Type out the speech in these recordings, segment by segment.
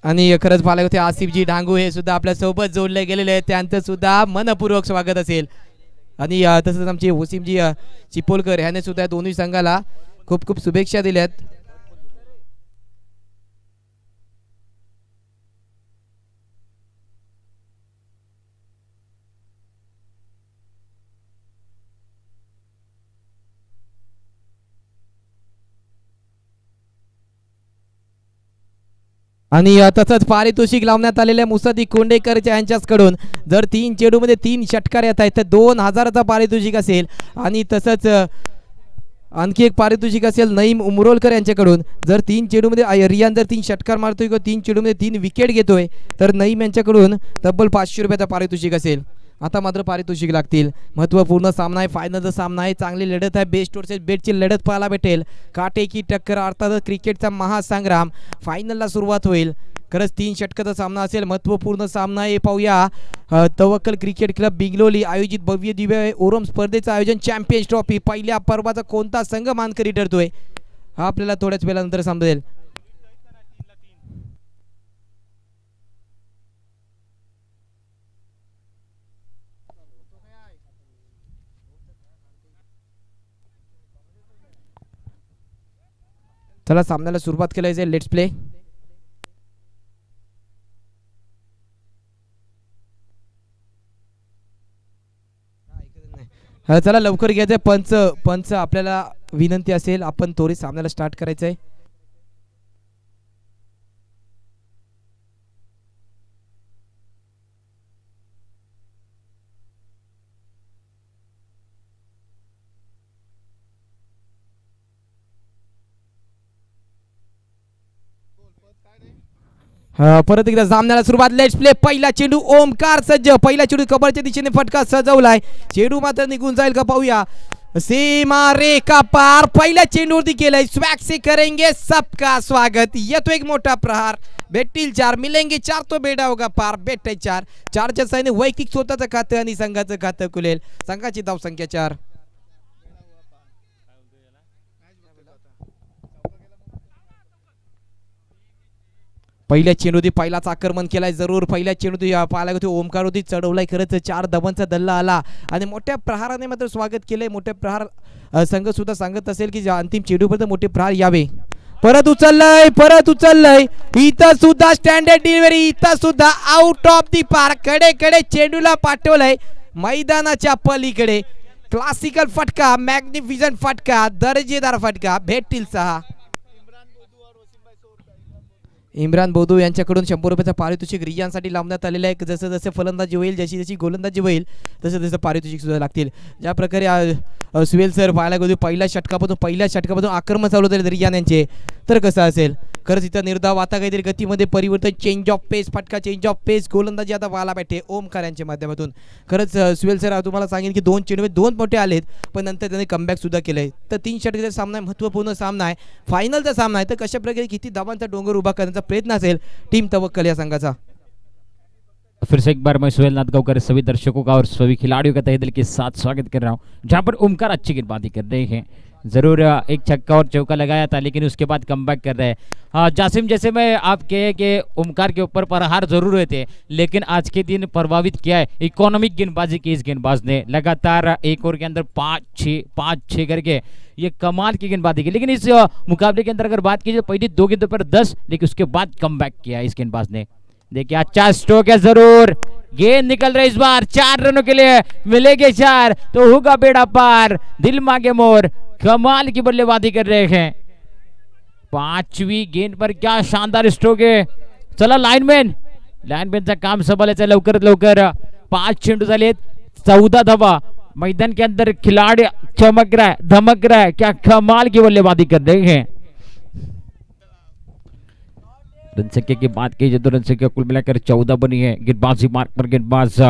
आणि खरंच पाहिलं होते आसिफजी डांगू हे सुद्धा आपल्या सोबत जोडले गेलेले आहेत, त्यांचं सुद्धा मनपूर्वक स्वागत असेल. आणि तसंच आमचे वसीमजी चिपोलकर ह्याने सुद्धा दोन्ही संघाला खूप खूप शुभेच्छा दिल्यात. आणि तसंच पारितोषिक लावण्यात आलेल्या मुसादी कोंडेकर यांच्याकडून जर 3 चेंडूमध्ये 3 षटकार येत आहेत तर 2000चा पारितोषिक असेल. आणि तसंच आणखी एक पारितोषिक असेल नईम उमरोलकर यांच्याकडून, जर 3 चेंडूमध्ये रियान जर 3 षटकार मारतोय किंवा 3 चेंडूमध्ये 3 विकेट घेतोय तर नईम यांच्याकडून तब्बल 500 रुपयाचा पारितोषिक असेल. आता मात्र पारितोषिक लागतील. महत्त्वपूर्ण सामना आहे, फायनलचा सामना आहे, चांगली लढत आहे, बेस्ट वर्सेस बेस्टची लढत पाहायला भेटेल. काटेकी टक्कर अर्थातच क्रिकेटचा महासंग्राम फायनलला सुरुवात होईल. खरंच 3 षटकाचा सामना असेल, महत्त्वपूर्ण सामना आहे. पाहूया तवक्कल क्रिकेट क्लब बिंगलोली आयोजित भव्य दिव्य ओरम स्पर्धेचं आयोजन चॅम्पियन्स ट्रॉफी पहिल्या पर्वाचा कोणता संघ मानकरी ठरतोय हा आपल्याला थोड्याच वेळानंतर समजेल. चला सामन्याला सुरुवात केली आहे. Let's play. चला लवकर घ्यायचंय. पंच आपल्याला विनंती असेल आपण थोडी सामन्याला स्टार्ट करायचंय. परत एकदा सामन्याला सुरुवात. Let's play. पहिला चेंडू ओमकार सज्ज, पहिला चेंडू कबरच्या दिशेने फटका सजवलाय. चेंडू मात्र निघून जाईल का पाहूया. सीमा रेखा पार पहिल्या चेंडूवरती केलंय. स्वॅग से करेंगे सबका स्वागत. येतो एक मोठा प्रहार, भेटतील 4, मिलेंगे 4 तो बेडा होगा पार. भेटते 4. 4च्या साईने वैयक्तिक स्वतःचं खातं आणि संघाचं खातं खुलेल. संघाची धाव संख्या 4. पहिल्या चेंडूती पहिलाच आक्रमण केलाय. जरूर पहिल्या चेंडूती पाहायला होती ओमकार होती चढवलाय. खरंच 4 धावांचा दल्ला आला आणि मोठ्या प्रहाराने मात्र स्वागत केलंय. मोठ्या प्रहार संघ सुद्धा सांगत असेल की अंतिम चेंडूपर्यंत मोठे प्रहार यावे. परत उचललंय. इथं सुद्धा स्टँडर्ड डिलिव्हरी, इथं सुद्धा आउट ऑफ दी पार्क. कडे चेंडूला पाठवलंय मैदानाच्या पलीकडे. क्लासिकल फटका, मॅग्निफिजंट फटका, दर्जेदार फटका. भेटतील 6. इम्रान बोधू यांच्याकडून 100 रुपयाचा पारितोषिक रियानसाठी लावण्यात आलेलं आहे. जसं जसं फलंदाजी होईल, जशी जशी गोलंदाजी होईल तसं तसं पारितोषिक सुद्धा लागतील. ज्या प्रकारे सुवेल सर पाहायला गेलो पहिल्या षटकापासून आक्रमण चालू झाले रियान यांचे, तर कसं असेल. खरंच इथं निर्धाव आता काहीतरी गतीमध्ये परिवर्तन, चेंज ऑफ पेस, फटका चेंज ऑफ पेस, गोलंदाजी आता पाहायला भेटते ओमकार यांच्या माध्यमातून. खरंच सुवेल सर तुम्हाला सांगेन की 2 चेंडूमध्ये 2 मोठे आलेत, पण नंतर त्यांनी कमबॅक सुद्धा केलंय. तर 3 षटकाचा सामना आहे, महत्त्वपूर्ण सामना आहे, फायनलचा सामना आहे. तर कशा प्रकारे किती धावांचा डोंगर उभा करण्याचा प्रयत्न असेल टीम तवक्कल या संघाचा. फिर से एक बार मैं सुहेल नादगांवकर सभी दर्शकों का और सभी खिलाड़ियों का तहे दिल के साथ स्वागत कर रहा हूं, जहां पर ओमकार अच्छी गेंदबाजी कर रहे हैं. जरूर एक छक्का और चौका लगाया था, लेकिन उसके बाद कमबैक कर रहे हैं. हाँ जासिम, जैसे मैं आप कहे कि ओमकार के ऊपर प्रहार जरूर हुए थे, लेकिन आज के दिन प्रभावित किया है इकोनॉमिक गेंदबाजी की. इस गेंदबाज ने लगातार एक ओवर के अंदर 5-6 करके ये कमाल की गेंदबाजी की. लेकिन इस मुकाबले के अंदर अगर बात कीजिए पहली 2 गेंदों पर 10, लेकिन उसके बाद कमबैक किया इस गेंदबाज ने. देखिए अच्छा स्ट्रोक है, जरूर गेंद निकल रही इस बार. 4 रनों के लिए मिलेंगे 4 तो होगा बेड़ा पार. दिल मांगे मोर, कमाल की बल्लेबाजी कर रहे हैं. 5वीं गेंद पर क्या शानदार स्ट्रोक है. चला लाइनमॅनचा काम संभाळायचं लवकरात लवकर. 5 चेंडू झालेत, 14 धावा. मैदान के अंदर खिलाड़ी चमक रहा है, धमक रहा है. क्या कमाल की बल्लेबाजी कर रहे हैं. रन संख्या की बात की जाए तो रन संख्या कुल मिलाकर 14 बनी है. गेंदबाजी मार्ग पर गेंदबाज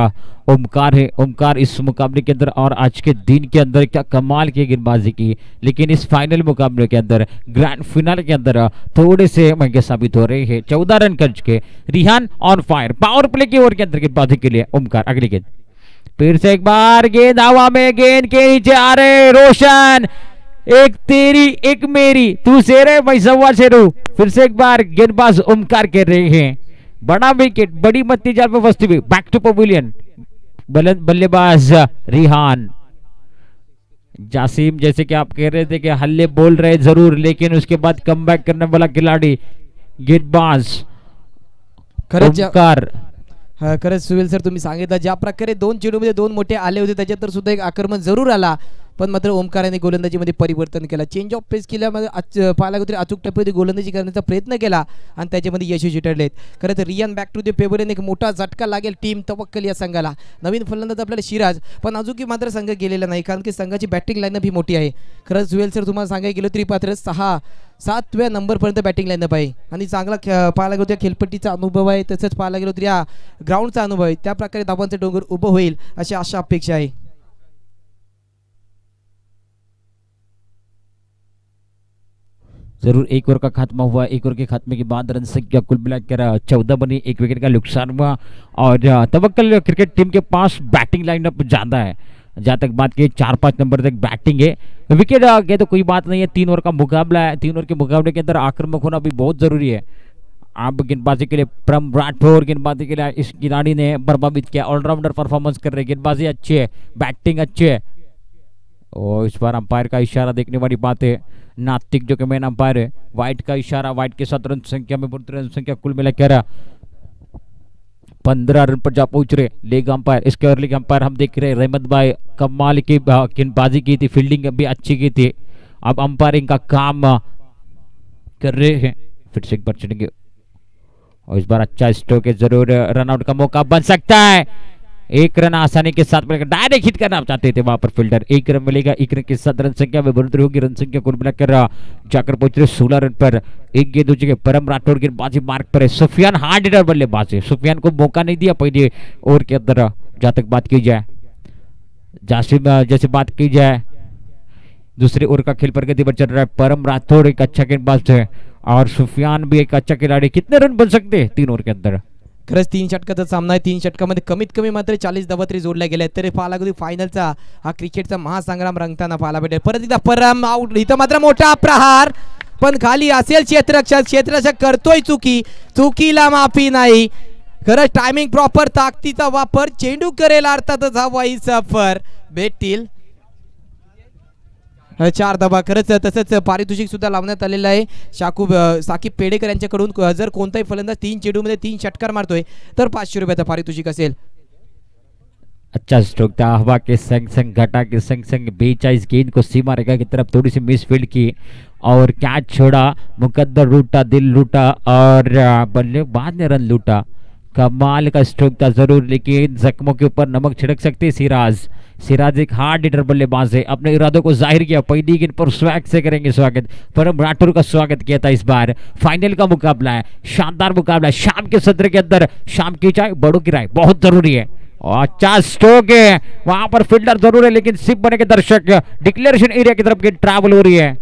ओमकार है. ओमकार इस मुकाबले के अंदर और आज के दिन के अंदर क्या कमाल की गेंदबाजी की, लेकिन इस फाइनल मुकाबले के अंदर ग्रैंड फिनाले के अंदर थोड़े से महंगे साबित हो रहे हैं. 14 रन कर चुके Rihan on fire. Power play की ओवर के अंदर गेंदबाजी के लिए ओमकार. अगली गेंद फिर से एक बार गेंद हवा में, गेंद के नीचे आ रहे रोशन. एक तेरी एक मेरी, तू शेर है मैं सवा शेरू. फिर से एक बार गेंदबाज ओमकार कर रहे हैं. बड़ा विकेट, बड़ी मत्ती जाल पे फंसती हुई, बैक टू पवेलियन, बल्लेबाज रिहान। जासिम जैसे कि आप कह रहे थे कि हल्ले बोल रहे जरूर, लेकिन उसके बाद कमबॅक करने वाला खिलाड़ी गेंदबाज ओमकार। खरंच सुहेल सर तुम्ही सांगितलं ज्या प्रकारे 2 चेंडूमध्ये 2 मोठे आले होते त्याच्यात तर सुद्धा एक आक्रमण जरूर आला, पण मात्र ओमकाराने गोलंदाजीमध्ये परिवर्तन केला, चेंज ऑफ पेस केल्यामध्ये पाहायला गेलं तरी अचूक टप्प्यावरती गोलंदाजी करण्याचा प्रयत्न केला आणि त्याच्यामध्ये यशस्वी ठरलेत. खरं तर रियान बॅक टू द पेबरेन एक मोठा झटका लागेल टीम तवक्कल या संघाला. नवीन फलंदाज आपल्याला शिराज, पण अजूनही मात्र संघ गेलेला नाही कारण की संघाची बॅटिंग लाईनअप ही मोठी आहे. खरंच सुहेल सर तुम्हाला सांगायला गेलो तरी पात्र 6-7व्या नंबरपर्यंत बॅटिंग लाईनअप आहे आणि चांगला पाहायला गेलो त्या खेळपट्टीचा अनुभव आहे, तसंच पाहायला गेलो तर या ग्राउंडचा अनुभव आहे. त्या प्रकारे धावांचं डोंगर उभं होईल अशी आशा अपेक्षा आहे. जरूर एक ओवर का खात्मा हुआ, एक ओवर के खात्मे के बाद रन संख्या कुल मिलाकर 14 बनी, 1 विकेट का नुकसान हुआ और तवक्कल क्रिकेट टीम के पास बैटिंग लाइनअप ज्यादा है. जहाँ तक बात की 4-5 नंबर तक बैटिंग है, विकेट आ गए तो कोई बात नहीं है. 3 ओवर का मुकाबला है, 3 ओवर के मुकाबले के अंदर आक्रामक होना भी बहुत जरूरी है. आप गेंदबाजी के लिए परम राठौर गेंदबाजी के लिए इस खिलाड़ी ने प्रभावित किया, ऑलराउंडर परफॉर्मेंस कर रहे, गेंदबाजी अच्छी है, बैटिंग अच्छी है. और इस बार अंपायर का इशारा देखने वाली बात है, नातिक जो कि मेन अंपायर है, व्हाइट का इशारा, व्हाइट के साथ रन संख्या में बढ़ती, रन संख्या कुल मिलाकर 15 रन पर जा पहुंच रहे लेग अंपायर. इसके और लेग अंपायर हम देख रहे रहमत भाई कमाल की गेंदबाजी की थी, फील्डिंग भी अच्छी की थी. अब अंपायरिंग का काम कर रहे हैं. फिर से एक बार चलेंगे और इस बार अच्छा स्ट्रोक है, जरूर रनआउट का मौका बन सकता है. 1 रन आसानी के साथ मिलेगा, डायरेक्ट हिट करना चाहते थे वहां पर फील्डर. 1 रन मिलेगा, 1 रन के साथ रन संख्या में बढ़ोतरी होगी. रन संख्या कुल मिलाकर जाकर पहुंच रहे 16 रन पर. एक गेंद हो चुके, परम राठौर गेंदबाजी मार्क पर है. सुफियान हार्ड हिटर बल्लेबाज है, सुफियान को मौका नहीं दिया पहले ओवर के अंदर. जहां तक बात की जाए जासिम जैसे बात की जाए दूसरे ओवर का खेल प्रगति पर चल रहा है. परम राठौर एक अच्छा गेंदबाज है और सुफियान भी एक अच्छा खिलाड़ी. कितने रन बन सकते हैं 3 ओवर के अंदर? खरंच 3 षटकाचा सामना आहे. 3 षटकामध्ये कमीत कमी मात्र 40 धावा तरी जोडल्या गेल्या तरी पाहायला गेलो फायनलचा हा क्रिकेटचा महासंग्राम रंगताना पाहायला भेटेल. परत एकदा परम आउट, इथं मात्र मोठा प्रहार, पण खाली असेल क्षेत्ररक्षक करतोय चुकीला माफी नाही. खरंच टायमिंग प्रॉपर, ताकदीचा वापर, चेंडू करेल अर्थातच हवाई सफर भेटतील 4 धावा. खरंच तसंच पारितोषिक सुद्धा लावण्यात आलेलं आहे. साकीब पेडेकर यांच्याकडून जर कोणताही फलंदाज 3 चेंडूमध्ये 3 षटकार मारतोय तर 500 रुपयाचं पारितोषिक असेल. अच्छा स्ट्रोक था, हवा के संग संग घटा के संग संग 42 गेंद को सीमा रेखा की तरफ थोड़ी सी मिस फील्ड की और कैच छोड़ा. मुकद्दर लूटा, दिल लूटा और बल्लेबाज ने रन लूटा. कमाल का स्ट्रोक था जरूर, लेकिन जख्मों के ऊपर नमक छिड़क सकते सिराज एक हार्ड हिटर बल्लेबाज है, अपने इरादों को जाहिर किया. पहली गेंद पर स्वैग से करेंगे स्वागत. परम राठौर का स्वागत किया था. इस बार फाइनल का मुकाबला है, शानदार मुकाबला है. शाम के सत्र के अंदर शाम की चाय बड़ों की राय बहुत जरूरी है. और अच्छा स्ट्रोक है, वहां पर फील्डर जरूर है लेकिन सिप बने के दर्शक डिक्लेरेशन एरिया की तरफ ट्रैवल हो रही है.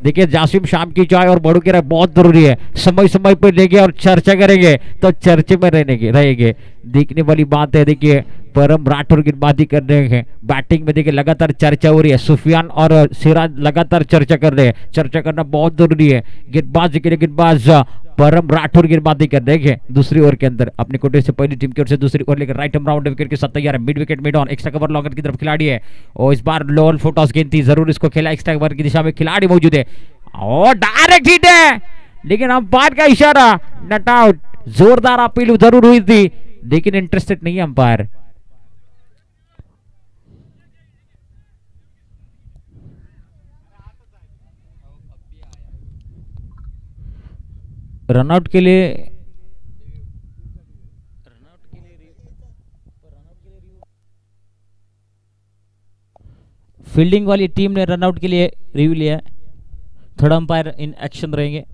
देखिए जासिम शाम की चाय और बड़ों की राय बहुत जरूरी है. समय समय पर लेंगे और चर्चा करेंगे तो चर्चे में रहेंगे. देखने वाली बात है, देखिए परम राठौर गेंदबाजी कर रहे हैं, बैटिंग में देखिए लगातार चर्चा हो रही है. सुफियान और सिराज लगातार चर्चा कर रहे हैं, चर्चा करना बहुत जरूरी है. गेंदबाजी के लिए गेंदबाज परम राठौर गेंदबाजी कर रहे हैं दूसरी ओवर के अंदर. अपने कोटे से पहली टीम की ओर से दूसरी ओवर लेकर राइट राउंड विकेट के साथ तैयार है. Mid wicket mid on, extra cover longer की तरफ खिलाड़ी है और इस बार लोअर फुटॉस गेंद थी, जरूर इसको खेला. एक्स्ट्रा कवर की दिशा में खिलाड़ी मौजूद है और डायरेक्ट हिट है, लेकिन अंपायर का इशारा नट आउट. जोरदार अपील जरूर हुई थी लेकिन इंटरेस्टेड नहीं है अंपायर. रनआउट के लिए फील्डिंग वाली टीम ने रनआउट के लिए रिव्यू लिया है. थर्ड अंपायर इन एक्शन रहेंगे.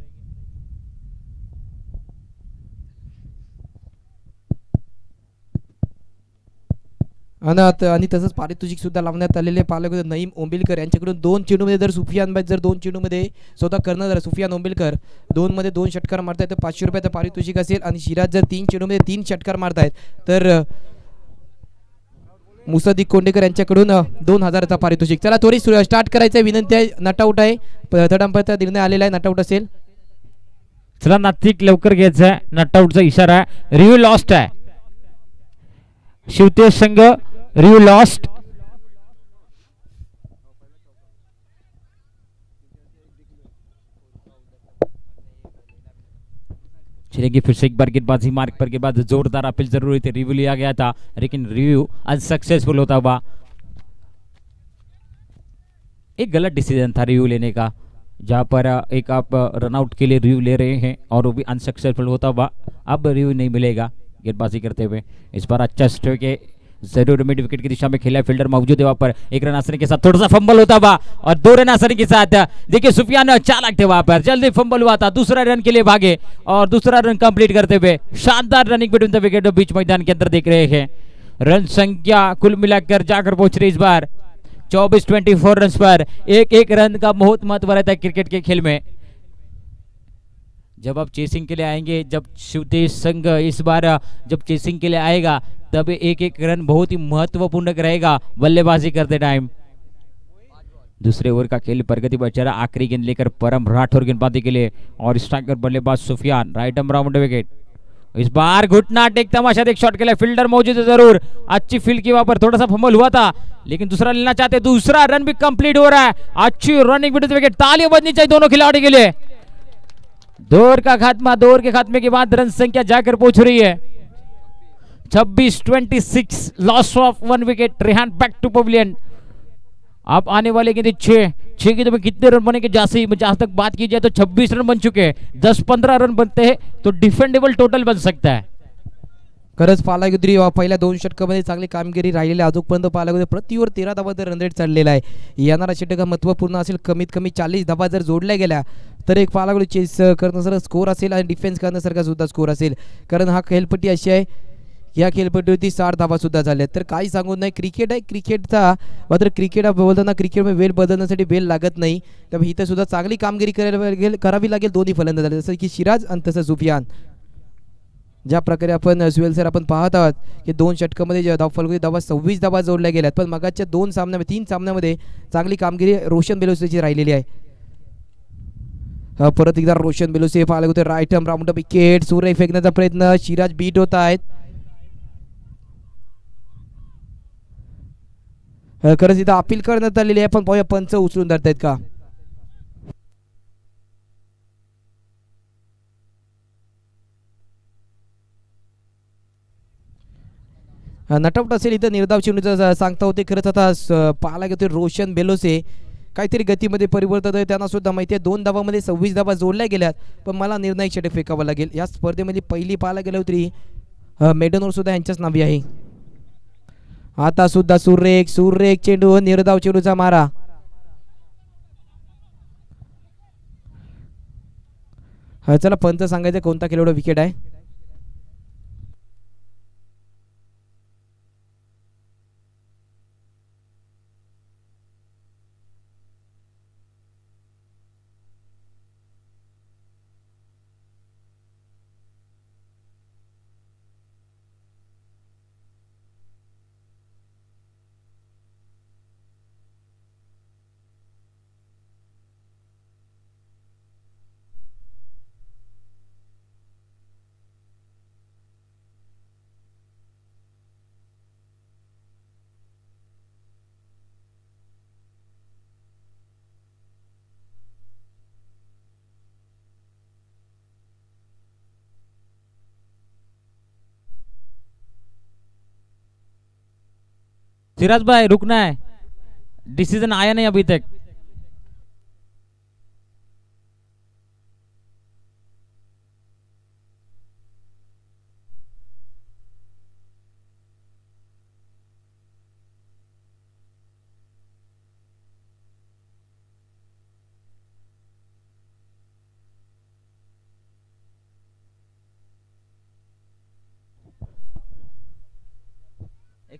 आणि तसंच पारितोषिक सुद्धा लावण्यात आलेले. पालक नईम ओंबिलकर यांच्याकडून 2 चेंडूमध्ये जर सुफियान भाई जर 2 चेंडूमध्ये स्वतः करणं जर सुफियान ओंबिलकर 2 मध्ये 2 षटकार मारतायत तर 500 रुपयाचं पारितोषिक असेल. आणि शिराज जर 3 चेंडूमध्ये 3 षटकार मारतायत तर मुसद्दीक कोंडेकर यांच्याकडून 2000चा पारितोषिक. चला थोडी स्टार्ट करायचं विनंती आहे. नट आउट आहे, थर्ड अंपायरचा निर्णय आलेला आहे, नट आउट असेल. चला नाथिक लवकर घ्यायचं आहे, नटआउटचा इशारा आहे. रिव्ह्यू लॉस्ट आहे. शिवतेज संघ रिव्ह्यू लॉस्ट. चलेंगे फिर से एक बार गेंदबाजी मार्ग पर के बाद जोरदार अपील जरूरी थी. रिव्यू लिया गया था लेकिन रिव्यू अनसक्सेसफुल होता हुआ. एक गलत डिसीजन था रिव्यू लेने का, जहां पर एक आप रनआउट के लिए रिव्यू ले रहे हैं और वो भी अनसक्सेसफुल होता हुआ. अब रिव्यू नहीं मिलेगा गेंदबाजी करते हुए. इस बार अच्छा स्ट्रोक है, जरूर मिड विकेट की दिशा में खेला. फील्डर मौजूद है वहां पर. एक रन आसानी के साथ थोड़ा सा फंबल होता हुआ और 2 रन आसानी के साथ. देखिए सुफियान चालाक थे वहां पर, जल्दी फंबल हुआ था. दूसरा रन के लिए भागे और दूसरा रन कंप्लीट करते हुए शानदार रनिंग बिटवीन द विकेट बीच मैदान के अंदर देख रहे हैं. रन संख्या कुल मिलाकर जाकर पहुंच रही इस बार 24-24 रन पर. एक रन का बहुत महत्व रहता है क्रिकेट के खेल में. जब आप चेसिंग के लिए आएंगे, जब शिवतेज संघ इस बार जब चेसिंग के लिए आएगा, तब एक रन बहुत ही महत्वपूर्ण रहेगा बल्लेबाजी करते टाइम. दूसरे ओवर का खेल प्रगति पर चला. आखिरी गेंद लेकर परम राठौर गेंदबाजी के लिए और स्ट्राइकर बल्लेबाज Sufiyan. Right arm round wicket. इस बार घुटना टेक तमाशा एक शॉट के लिए. फील्डर मौजूद है जरूर. अच्छी फील्ड की वहां पर थोड़ा सा फंबल हुआ था लेकिन दूसरा लेना चाहते. दूसरा रन भी कंप्लीट हो रहा है. अच्छी रनिंग विकेट विकेट. तालियां बजनी चाहिए दोनों खिलाड़ी के लिए. दौर का खात्मा, दौर के खात्मे के बाद रन संख्या जाकर पहुंच रही है 26-26. Loss of 1 wicket. Rehan back to pavilion. आप आने वाले गेंदे 6 गेंदों में कितने रन बने, जहां तक बात की जाए तो 26 रन बन चुके हैं. 10-15 रन बनते हैं तो डिफेंडेबल टोटल बन सकता है. खरंच पालागिरी पहिल्या 2 षटकामध्ये चांगली कामगिरी राहिलेली आहे. अजूनपर्यंत पालागिरी प्रति ओव्हर 13 धावांचा रन रेट चाललेला आहे. येणारा षटक महत्त्वपूर्ण असेल. कमीत कमी 40 धावा जर जोडल्या गेल्या तर एक पालागिरी चेस करण्यासारखा स्कोर असेल आणि डिफेन्स करण्यासारखा सुद्धा स्कोर असेल. कारण हा खेळपट्टी अशी आहे, या खेळपट्टीवरती 60 धावा सुद्धा झाल्या. तर काही सांगून नाही, क्रिकेट आहे. क्रिकेटचा मात्र क्रिकेट बोलताना क्रिकेटमध्ये वेळ बदलण्यासाठी वेळ लागत नाही. त्यामुळे इथं सुद्धा चांगली कामगिरी करावी लागेल दोन्ही फलंदाज, जसं की सिराज आणि तसं सुफियान. ज्या प्रकारे आपण सुहेल सर आपण पाहत आहात की 2 षटकामध्ये फलगुरी धावा 26 धावा जोडल्या गेल्यात. पण मगाच्या 3 सामन्यामध्ये चांगली कामगिरी रोशन बेलोसेची राहिलेली आहे. परत एकदा रोशन बेलोसे पाहायला होते. Right arm round wicket. Surya फेकण्याचा प्रयत्न. सिराज बीट होत आहेत. खरंच इथं अपील करण्यात आलेली आहे, पण पाहूया पंच उचलून धरतायत का. नटआउट असेल इथं निर्धाव चेंडूचं सांगता होते. खरंच आता पाहायला घेतोय रोशन बेलोसे काहीतरी गतीमध्ये परिवर्तन आहे. त्यांना सुद्धा माहिती आहे 2 धावामध्ये 26 धावा जोडल्या गेल्यात, पण मला निर्णायक षटक फेकावं लागेल. या स्पर्धेमध्ये पहिली पाहायला गेलं तरी मेडनवर सुद्धा यांच्याच नावी आहे. आता सुद्धा सुरेख चेंडू, निर्धाव चेंडूचा मारा. चला पंच सांगायचं कोणता खेळाडू विकेट आहे. सिराज भाई रुकना है, डिसीजन आया नहीं अभी तक.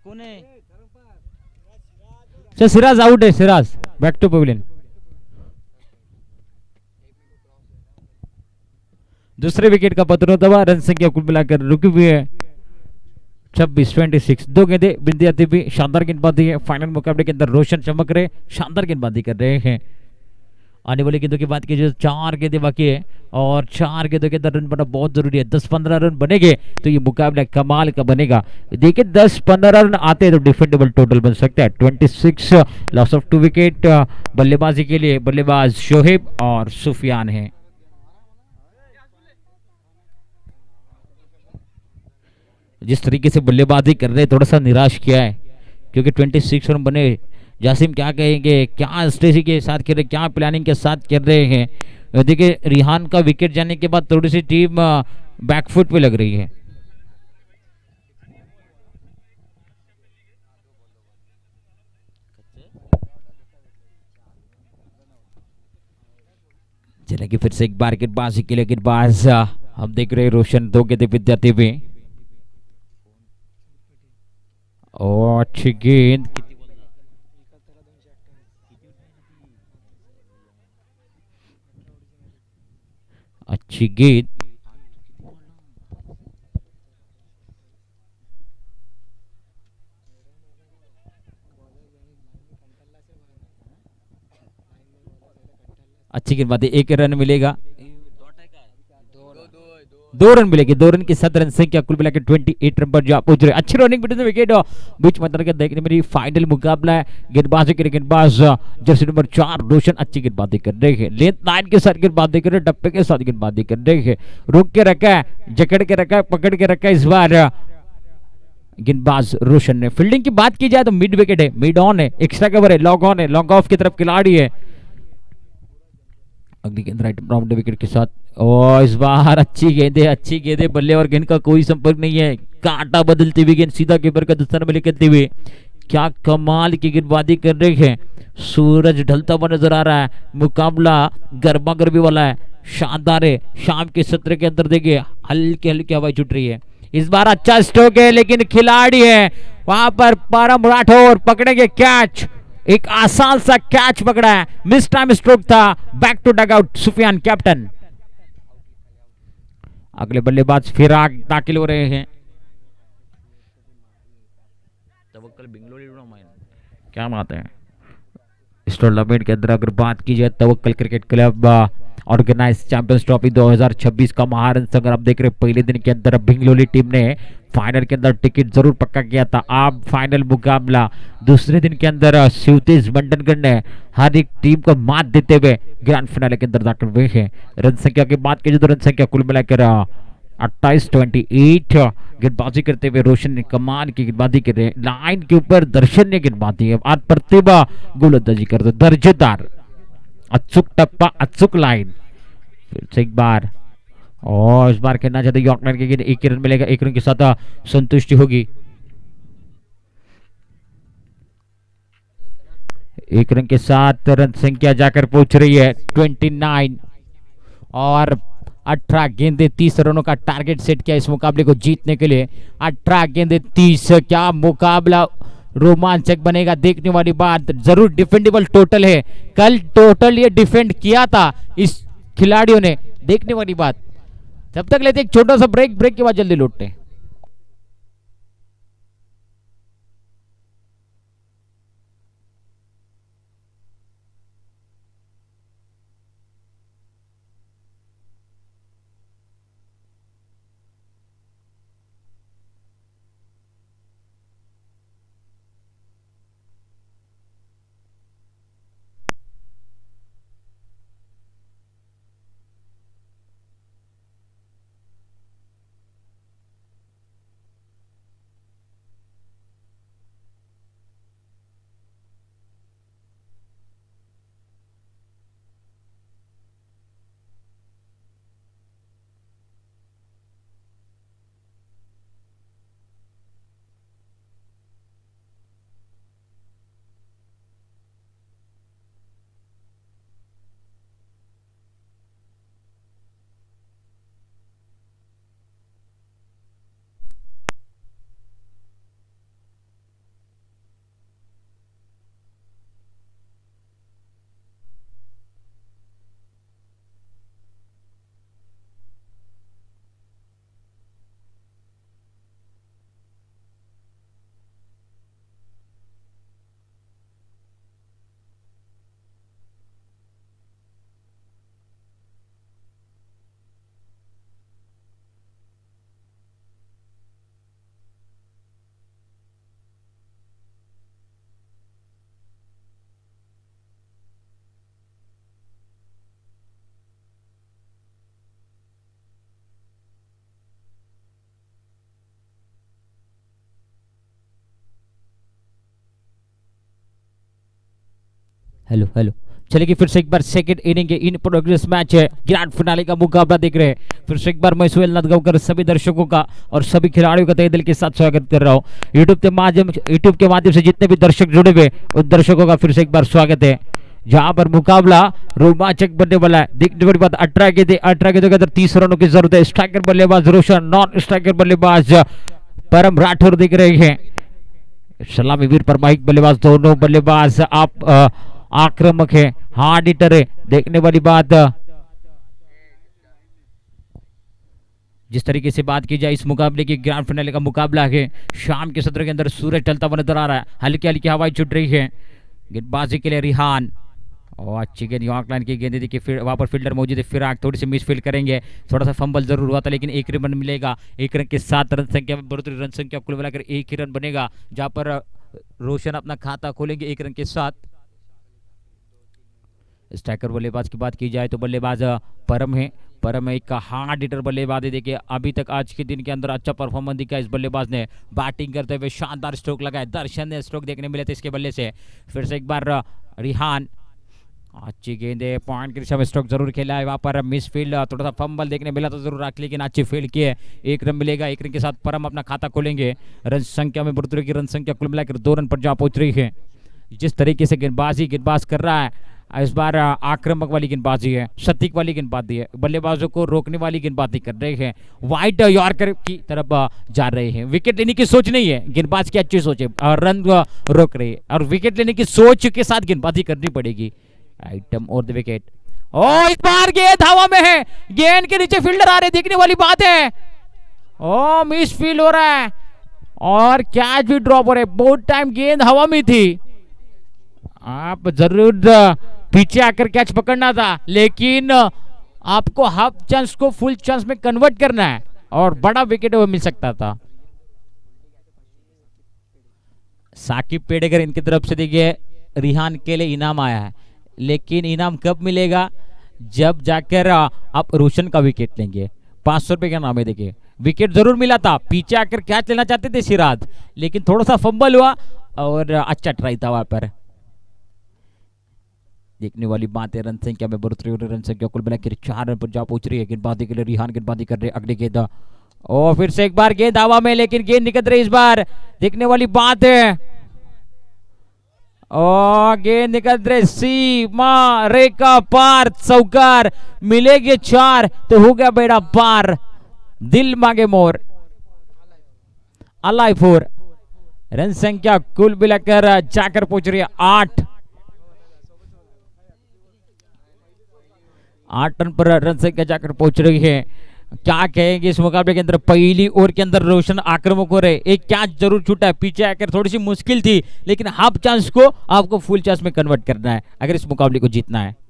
कौन है? सिराज आउट है. Siraj back to pavilion. दूसरे विकेट का पतन होता हुआ. रन संख्या कुल मिलाकर रुकी हुई है 26-26. 2 गेंदे बिंदी आती हुई. शानदार गेंदबाजी है. फाइनल मुकाबले के अंदर रोशन चमक रहे, शानदार गेंदबाजी कर रहे हैं. आने वाले गेंदों की बात कीजिए 4 गेंदे बाकी है और 4 गेंदों के अंदर रन बनना बहुत जरूरी है। 10-15 रन बनेंगे तो ये मुकाबला कमाल का बनेगा। देखिए 10-15 रन आते हैं तो डिफेंडेबल टोटल बन सकता है। 26 लॉस ऑफ 2 विकेट। बल्लेबाजी के लिए बल्लेबाज शोहेब और सुफियान है। जिस तरीके से बल्लेबाजी कर रहे हैं थोड़ा सा निराश किया है, क्योंकि 26 रन बने। जासिम क्या कहेंगे, क्या स्ट्रेटजी के साथ खेल रहे, क्या प्लानिंग के साथ खेल रहे हैं। देखिए रिहान का विकेट जाने के बाद थोड़ी सी टीम बैकफुट पे लग रही है। चलेगी फिर से एक बार गेंदबाजी के लिए गेंदबाज हम देख रहे हैं रोशन 2 गेंदें विद्यार्थी में। और अच्छी गेंद, अच्छी गेंद। अच्छी गेंदबाजी, 1 रन मिलेगा, 2 रन मिलेगी। 2 रन की 7 रन संख्या कुल मिलाकर 28 रन पर जा पहुंच रहे। अच्छी रनिंग बिटवीन द विकेट बीच मैदान के देखने में फाइनल मुकाबला है। गेंदबाजी के गेंदबाज जर्सी नंबर 4 रोशन अच्छी गेंदबाजी कर रहे हैं। लेंथ लाइन के साथ गेंदबाजी कर रहे हैं, डब्बे के साथ गेंदबाजी कर रहे हैं। रोक के रखा है, जकड़ के रखा है, पकड़ के रखा है। इस बार गेंदबाज रोशन ने फील्डिंग की बात की जाए तो मिड विकेट है, मिड ऑन है, एक्स्ट्रा कवर है, लॉग ऑन है, लॉग ऑफ की तरफ खिलाड़ी है। अगली गेंद राइट राउंड विकेट के साथ। और इस बार अच्छी गेंदे, अच्छी गेंदे, बल्ले और गेंद का कोई संपर्क नहीं है। कांटा बदलती हुई गेंद सीधा कीपर का दस्ताना में निकलती हुई। क्या कमाल की गेंदबाजी कर रहे हैं। सूरज ढलता हुआ नजर आ रहा है। मुकाबला गर्मा गर्मी वाला है, शानदार है। शाम के सत्र के अंदर देखिए हल्की हल्की हवाई छूट रही है। इस बार अच्छा स्ट्रोक है, लेकिन खिलाड़ी है वहां पर परम राठौर पकड़ेंगे कैच। एक आसान सा कैच पकड़ा है, मिस टाइम स्ट्रोक था। Back to dugout Sufiyan captain. अगले बल्लेबाज फिराक दाखिल हो रहे हैं। क्या बात है। इस टूर्नामेंट के अंदर अगर बात की जाए Tawakkal cricket club organise champions trophy 2026 का महारन संग्राम देख रहे पहले दिन के अंदर भिंगलोली टीम ने फाइनल के अंदर टिकट जरूर पक्का किया था। अब फाइनल मुकाबला दूसरे दिन के अंदर शिवतेज मंडनगढ़ ने हर एक टीम को मात देते हुए ग्रैंड फिनाले के अंदर दाखिल हुए हैं। रन संख्या की बात की तो रन संख्या कुल मिलाकर 28 गेंदबाजी करते हुए रोशन ने कमाल की गेंदबाजी कर रहे। लाइन के ऊपर दर्शन ने गेंदबाजी है, आज प्रतिभा गोलंदाजी करते दर्जेदार, अचूक टप्पा, अचूक लाइन। फिर से एक बार, और इस बार कहना चाहते यॉर्कलैंड के 1 रन मिलेगा, 1 रन के साथ संतुष्टि होगी। 1 रन के साथ रन संख्या जाकर पहुंच रही है 29। और 18 गेंदे 30 रनों का टारगेट सेट किया इस मुकाबले को जीतने के लिए। 18 गेंदे 30, क्या मुकाबला रोमांचक बनेगा, देखने वाली बात। जरूर डिफेंडेबल टोटल है, कल टोटल ये डिफेंड किया था इस खिलाड़ियों ने, देखने वाली बात। जब तक लेते एक छोटा सा ब्रेक, ब्रेक के बाद जल्दी लौटते हैं। हेलो हेलो चलेगी फिर से एक बार सेकंड इनिंग के इन प्रोग्रेस मैच है, ग्रैंड फिनाले का मुकाबला देख रहे हैं। फिर से एक बार मैं सुहेल नादगांवकर सभी दर्शकों का और सभी खिलाड़ियों का तहे दिल के साथ स्वागत कर रहा हूँ। यूट्यूब के माध्यम से जितने भी दर्शक जुड़े हुए उन दर्शकों का फिर से एक बार स्वागत है। जहां पर मुकाबला रोमांचक बनने वाला है। देखने वाली बात 18 के थे, 18 के अंदर 30 रनों की जरूरत है। स्ट्राइकर बल्लेबाज रोशन, नॉन स्ट्राइकर बल्लेबाज परम राठौर दिख रहे हैं। सलामी वीर परमाहिक बल्लेबाज, दोनों बल्लेबाज आप आक्रामक है, हार्ड हिटर है। देखने वाली बात जिस तरीके से बात की जाए इस मुकाबले की, ग्रैंड फाइनल का मुकाबला है। शाम के सत्र के अंदर सूरज ढलता हुआ नजर आ रहा है, हल्की हल्की हवाएं छुट रही है। गेंदबाजी के लिए रिहान और अच्छी गेंद यॉर्क लाइन की गेंद थी, वहां पर फील्डर मौजूद है। फिराक थोड़ी सी मिस फील्ड करेंगे, थोड़ा सा फंबल जरूर हुआ था लेकिन एक रन मिलेगा। एक रन के साथ रन संख्या में बढ़ोतरी, रन संख्या कुल मिलाकर एक ही रन बनेगा, जहां पर रोशन अपना खाता खोलेंगे 1 रन के साथ। स्ट्राइकर बल्लेबाज की बात की जाए तो बल्लेबाज परम है। परम एक हार्ड हिटर बल्लेबाज है। देखिए अभी तक आज के दिन के अंदर अच्छा परफॉर्मेंस दिखा इस बल्लेबाज ने। बैटिंग करते हुए शानदार स्ट्रोक लगाए, दर्शनीय स्ट्रोक देखने मिले थे इसके बल्ले से। फिर से एक बार रिहान, अच्छी गेंद है, पॉइंट की दिशा में स्ट्रोक जरूर खेला है। वहां पर मिस फील्ड, थोड़ा सा फंबल देखने मिला तो जरूर रख, लेकिन अच्छी फील्ड की है। 1 रन मिलेगा, 1 रन के साथ परम अपना खाता खोलेंगे। रन संख्या में बढ़ोतरी की, रन संख्या कुल मिलाकर 2 रन पर जा पहुंच रही है। जिस तरीके से गेंदबाज कर रहा है इस बार आक्रामक वाली गेंदबाजी है, सटीक वाली गेंदबाजी है, बल्लेबाजों को रोकने वाली गेंदबाजी कर रहे हैं। वाइड यॉर्कर की तरफ जा रहे हैं। विकेट लेने की सोच नहीं है, गेंदबाज की अच्छी सोच है, रन रोक रही है और विकेट लेने की सोच के साथ गेंदबाजी करनी पड़ेगी। आइटम और द विकेट। ओ इस बार गेंद हवा में है, गेंद के नीचे फील्डर आ रहे, देखने वाली बात है। ओ मिस फील्ड हो रहा है और कैच भी ड्रॉप हो रहा है। बहुत टाइम गेंद हवा में थी, आप जरूर पीछे आकर कैच पकड़ना था, लेकिन आपको हाफ चांस को फुल चांस में कन्वर्ट करना है और बड़ा विकेट वो मिल सकता था। साकिब पेडेकर इनकी तरफ से देखिए रिहान के लिए इनाम आया है, लेकिन इनाम कब मिलेगा? जब जाकर आप रोशन का विकेट लेंगे। 500 रुपए का नाम है। देखिए विकेट जरूर मिला था, पीछे आकर कैच लेना चाहते थे सिराज, लेकिन थोड़ा सा फंबल हुआ और अच्छा ट्राई था वहां पर। देखने वाली बात है, रन संख्या में बढ़ोतरी हो रही, रन संख्या कुल मिलाकर 4 रन पर जा पहुंच रही है। गेंदबाजी के लिए रिहान गेंदबाजी कर रहे हैं। अगली गेंद और फिर से एक बार गेंद हवा में, लेकिन गेंद निकल रही इस बार। देखने वाली बात है और गेंद निकल रही सीमा रेखा पार, चौकार मिलेगी 4 तो हो गया बेड़ा पार। दिल मांगे मोर, अलाइव 4। रन संख्या कुल मिलाकर जाकर पहुंच रही है 8 रन पर रन संख्या जाकर पहुंच रही है। क्या कहेंगे इस मुकाबले के अंदर? पहली ओवर के अंदर रोशन आक्रामक हो रहे, एक कैच जरूर छूटा है, पीछे आकर थोड़ी सी मुश्किल थी, लेकिन हाफ चांस को आपको फुल चांस में कन्वर्ट करना है अगर इस मुकाबले को जीतना है।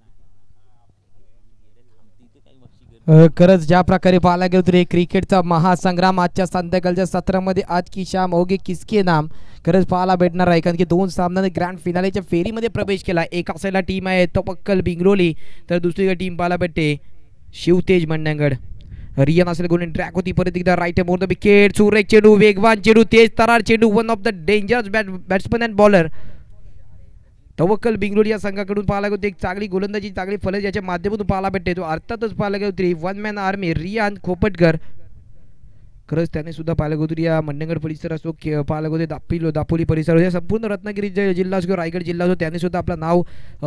खरंच ज्या प्रकारे पाहायला गेलो तर क्रिकेटचा महासंग्राम आजच्या संध्याकाळच्या सत्रामध्ये आज की शाम होगी किसके नाम खरंच पाहायला भेटणार आहे, कारण की 2 सामन्याने ग्रँड फिनालेच्या फेरीमध्ये प्रवेश केला। एका साईडला टीम आहे तवक्कल बिंगरोली, तर दुसरीकडे टीम पाहायला भेटते शिवतेज मंडणगड। रियान असेल गोल्डन ट्रॅक होती, परत एकदा राईट मोर द विकेट, सुरेख चेंडू, वेगवान चेंडू, तेज तरार चेंडू, one of the dangerous batsman and bowler. Tawakkal Bingroli या संघाकडून पाहायला गेलो एक चांगली गोलंदाजी, चांगली फलंदाजी याच्या माध्यमातून पाहायला भेटते। तो अर्थातच पाहायला गेलो तरी 1 मॅन आर्मी रियान खोपटकर, खरंच त्याने सुद्धा पाहायला गेलो तरी या मंडणगड परिसर असो, पाहायला गेलो दापोली परिसर, या संपूर्ण रत्नागिरी जिल्हा असो, रायगड जिल्हा असो, त्याने सुद्धा आपलं नाव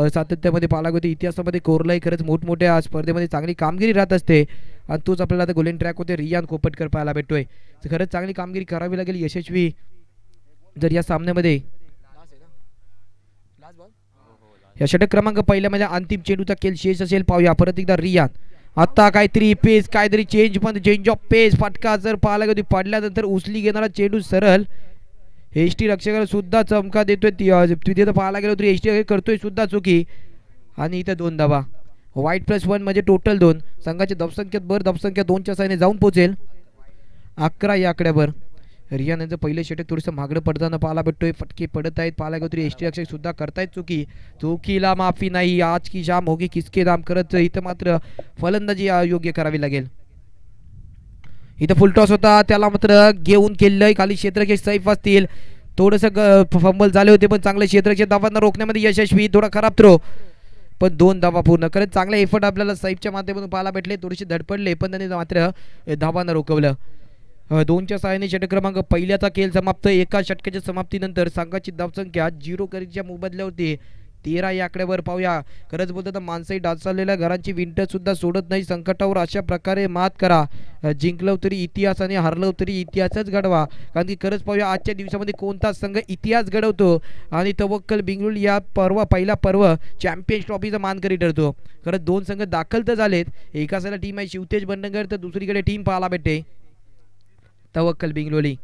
सातत्यामध्ये पाहायला गेलो इतिहासामध्ये कोरलंय। खरंच मोठमोठ्या स्पर्धेमध्ये चांगली कामगिरी राहत असते आणि तोच आपल्याला आता गोल्डन ट्रॅक होते रियान खोपटकर पाहायला भेटतोय। तर खरंच चांगली कामगिरी करावी लागेल यशस्वी जर या सामन्यामध्ये। या षटक क्रमांक पहिल्यामध्ये अंतिम चेंडूचा खेळ शेष असेल, पाहूया परत एकदा रियान। आता काहीतरी पेस, काहीतरी चेंज ऑफ पेस, फटका जर पाहायला गेलो पडल्यानंतर उचली घेणारा चेंडू सरळ एसटी रक्षकाला सुद्धा चमका देतोय। तिथे पाहायला गेलो तरी एसटी करतोय सुद्धा चुकी आणि इथे 2 धावा। वाईट +1 म्हणजे टोटल 2, संघाची धावसंख्येत भर धावसंख्या 2च्या साहाय्याने जाऊन पोहोचेल 11 या आकड्यावर। रियान यांचं पहिले षटक थोडंसं मागडं पडताना पाहायला भेटतोय, फटके पडत आहेत पाहायला गेलो तरी एसटी रक्षक सुद्धा करतायत चुकी, चुकीला माफी नाही। आज की शाम होगी किसके नाम करत इथं मात्र फलंदाजी योग्य करावी लागेल। इथं फुल टॉस होता, त्याला मात्र घेऊन केलंय खाली क्षेत्ररक्षक सैफ असतील, थोडंसं फंबल झाले होते, पण चांगले क्षेत्ररक्षक धावांना रोखण्यामध्ये यशस्वी. थोडा खराब थ्रो, पण 2 धावा पूर्ण करत चांगले एफर्ट आपल्याला सैफच्या माध्यमातून पाहायला भेटले. थोडेसे धडपडले, पण त्यांनी मात्र धावांना रोखवलं. 2च्या सहाय्याने षटक क्रमांक पहिल्याचा खेळ समाप्त. एका षटकाच्या समाप्तीनंतर संघाची धावसंख्या 0 करीच्या मोबदल्यावरती 13 या आकड्यावर पाहूया. खरंच बोलतो तर माणसंही डाचाळलेल्या घरांची विंट सुद्धा सोडत नाही. संकटावर अशा प्रकारे मात करा. जिंकलो तरी इतिहास आणि हरलो तरी इतिहासच घडवा. कारण की खरंच पाहूया आजच्या दिवसामध्ये कोणता संघ इतिहास घडवतो आणि तवक्कल बेंगळुरू या पहिला पर्व चॅम्पियन्स ट्रॉफीचा मानकरी ठरतो. खरंच 2 संघ दाखल तर झालेत. एका साईडला टीम आहे शिवतेज बंडगर, तर दुसरीकडे टीम पाहायला भेटते तवक्कल बेंगळुरू.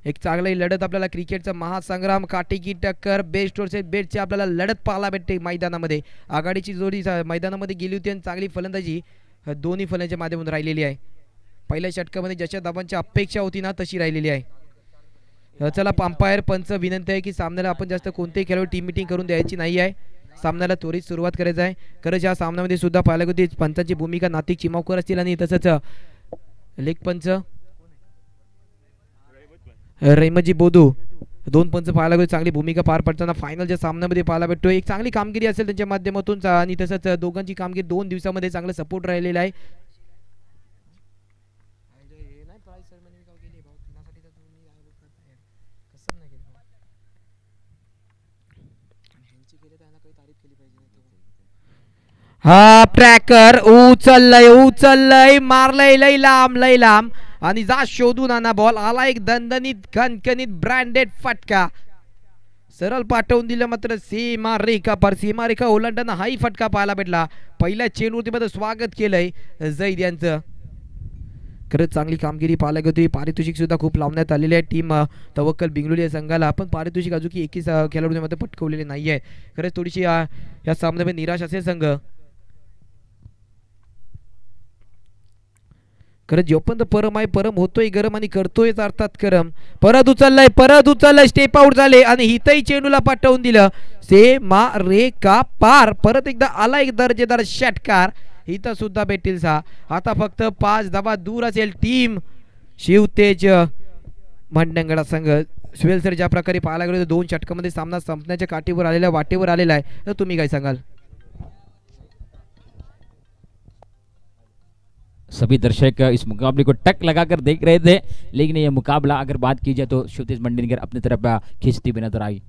एक चांगली लढत आपल्याला क्रिकेटचा महासंग्राम, काटेकी टक्कर, बेस्ट वर्सेस बेस्टची आपल्याला लढत पाहायला भेटते मैदानामध्ये. आघाडीची जोडी मैदानामध्ये गेली होती आणि चांगली फलंदाजी दोन्ही फलंदाजीच्या माध्यमातून राहिलेली आहे. पहिल्या षटकामध्ये जशा धावांची अपेक्षा होती ना तशी राहिलेली आहे. चला अंपायर पंच विनंती आहे की सामन्याला आपण जास्त कोणतेही खेळाडू टीम मिटिंग करून द्यायची नाही आहे. सामन्याला त्वरित सुरुवात करायचं आहे. खरंच या सामन्यामध्ये सुद्धा पाहायला होती पंचांची भूमिका नातिक चिमावकर असतील आणि तसंच लेग पंच रहिमतजी बोधू 2 पंच पाहायला गेलो चांगली भूमिका पार पडताना फायनलच्या सामन्यामध्ये पाहायला भेटतो. एक चांगली कामगिरी असेल त्यांच्या माध्यमातून आणि तसंच दोघांची कामगिरी 2 दिवसामध्ये चांगला सपोर्ट राहिलेला आहे. हा ट्रॅकर उचललंय मारलंय लय लांब आणि जा शोधून आणा बॉल. आला एक दणदणीत खणखणीत ब्रँडेड फटका, सरळ पाठवून दिलं मात्र सीमारेखा ओलांडताना हाही फटका पाहायला भेटला. पहिल्या चेंडूवरती मध्ये स्वागत केलंय जैद यांचं. खरंच चांगली कामगिरी पाहायला गेली. पारितोषिक सुद्धा खूप लावण्यात आलेले आहे टीम तवक्कल बेंगळुरू या संघाला, पण पारितोषिक अजून की एकही खेळाडूमध्ये पटकवलेले नाही आहे. खरंच थोडीशी या सामन्यामध्ये निराश असेल संघ. खरंच जोपर्यंत परम आहे परम होतोय गरम आणि करतोय अर्थात करम. परत उचललंय स्टेप आउट झाले आणि हितही चेंडूला पाठवून दिलं. सीमारेखा पार. परत एकदा आला एक दर्जेदार षटकार. इथं सुद्धा भेटेल सा. आता फक्त 5 धावा दूर असेल टीम शिवतेज मंडणगड संघ. सुहेल सर ज्या प्रकारे पाहायला गेलो 2 षटकामध्ये सामना संपण्याच्या काठीवर आलेला वाटेवर आलेला आहे, तर तुम्ही काय सांगाल? सभी दर्शक इस मुकाबले को टक लगाकर देख रहे थे, लेकिन ये मुकाबला अगर बात की जाए तो शिवतेज मंडनगर अपनी तरफ खींचती भी नजर आई.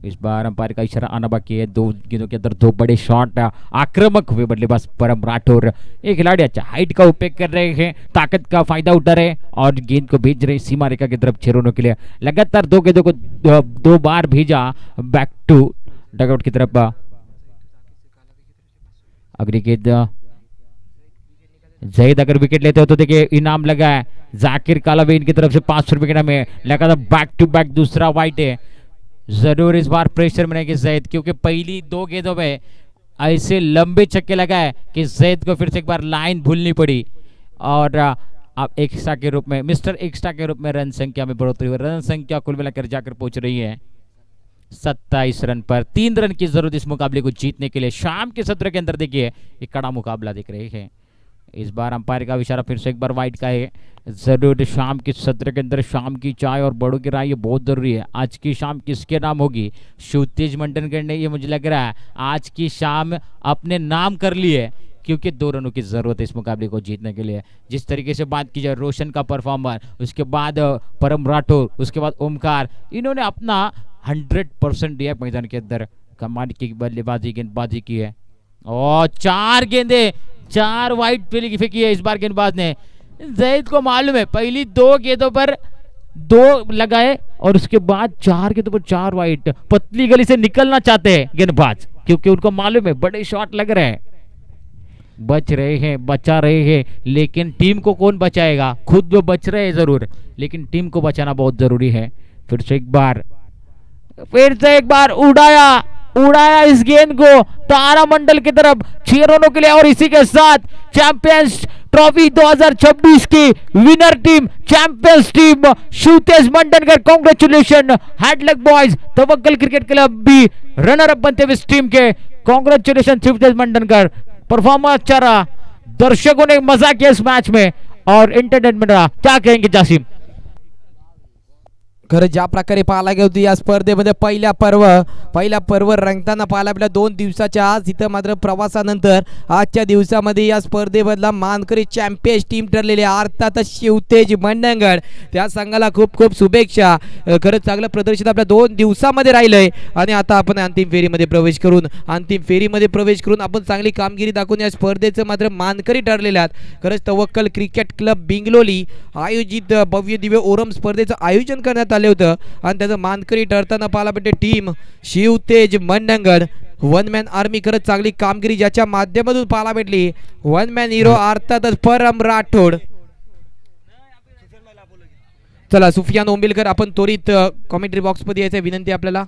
इस बार अंपायर का इशारा आना बाकी है. 2 गेंदों के अंदर 2 बड़े शॉट आक्रामक हुए बल्लेबाज परम राठौर. एक खिलाड़ी अच्छा हाइट का उपयोग कर रहे हैं, ताकत का फायदा उठा रहे और गेंद को भेज रहे सीमा रेखा की तरफ छिरोने के लिए. लगातार 2 गेंदों को 2 बार भेजा बैक टू डगआउट की तरफ. अगली गेंद जैद अगर विकेट लेते हो तो देखिए इनाम लगा है जाकिर कालावे इनकी तरफ से 500 रुपए के नाम में. लगातार बैक टू बैक दूसरा वाइट है. जरूर इस बार प्रेशर बनाएंगे जैद, क्योंकि पहली 2 गेंदों में ऐसे लंबे छक्के लगाए कि जैद को फिर से एक बार लाइन भूलनी पड़ी और अब एक्स्ट्रा के रूप में मिस्टर एक्स्ट्रा के रूप में रन संख्या में बढ़ोतरी हुई. रन संख्या कुल मिलाकर जाकर पहुंच रही है 27 रन पर. 3 रन की जरूरत इस मुकाबले को जीतने के लिए. शाम के सत्र के अंदर देखिए एक कड़ा मुकाबला देख रहे हैं. इस बार अंपायर का इशारा फिर से एक बार वाइट का है. जरूर शाम के सत्र के अंदर शाम की चाय और बड़ों की राय ये बहुत जरूरी है. आज की शाम किसके नाम होगी? शिवतेज मंडनगढ़ ने ये मुझे लग रहा है आज की शाम अपने नाम कर ली है, क्योंकि 2 रनों की जरूरत है इस मुकाबले को जीतने के लिए. जिस तरीके से बात की जाए रोशन का परफॉर्मर, उसके बाद परम राठौर, उसके बाद ओमकार, इन्होंने अपना 100% दिया मैदान के अंदर. कमाल की बल्लेबाजी गेंदबाजी की है और 4 गेंदे 4 वाइट फेंकी है इस बार गेंदबाज ने. जैद को मालूम है पहली 2 गेंदों पर 2 लगाए और उसके बाद 4 गेंदों पर 4 वाइट. पतली गली से निकलना चाहते हैं गेंदबाज, क्योंकि उनको मालूम है बड़े शॉट लग रहे हैं. बच रहे हैं, बचा रहे हैं, लेकिन टीम को कौन बचाएगा? खुद वो बच रहे हैं जरूर, लेकिन टीम को बचाना बहुत जरूरी है. फिर से एक बार उड़ाया इस गेंद को तारामंडल की तरफ 6 रनों के लिए. और इसी के साथ चैंपियंस ट्रॉफी 2026 की winner team champions team Shivtej Mandangad. Congratulation हैडलक बॉयज. तवक्कल क्रिकेट क्लब भी रनर अप बनते हुए इस टीम के. कांग्रेचुलेशन शिवतेज मंडनगढ़. परफॉर्मेंस अच्छा रहा, दर्शकों ने मजा किया इस मैच में और एंटरटेनमेंट रहा. क्या कहेंगे जासिम? खरं ज्या प्रकारे पाहायला गेलो होती या स्पर्धेमध्ये पहिला पर्व रंगताना पाहायला आपल्या 2 दिवसाच्या आज इथं मात्र प्रवासानंतर आजच्या दिवसामध्ये या स्पर्धेमधला मानकरी चॅम्पियन्स टीम ठरलेली आहे अर्थातच शिवतेज मंडणगड. त्या संघाला खूप खूप शुभेच्छा. खरंच चांगलं प्रदर्शन आपल्या 2 दिवसामध्ये राहिलंय आणि आता आपण अंतिम फेरीमध्ये प्रवेश करून आपण चांगली कामगिरी दाखवून या स्पर्धेचं मात्र मानकरी ठरलेले आहेत. खरंच तवक्कल क्रिकेट क्लब बिंगलोली आयोजित भव्य दिव्य ओरम स्पर्धेचं आयोजन करण्यात आले होतं आणि त्याचं मानकरी ठरताना पाहायला भेटते team Shivtej Mandangad. One man army खरंच चांगली कामगिरी ज्याच्या माध्यमातून पाहायला भेटली. वन मॅन हिरो अर्थातच परम राठोड. चला सुफियान ओंबिलकर आपण त्वरित कॉमेंट्री बॉक्स मध्ये यायचं विनंती आपल्याला.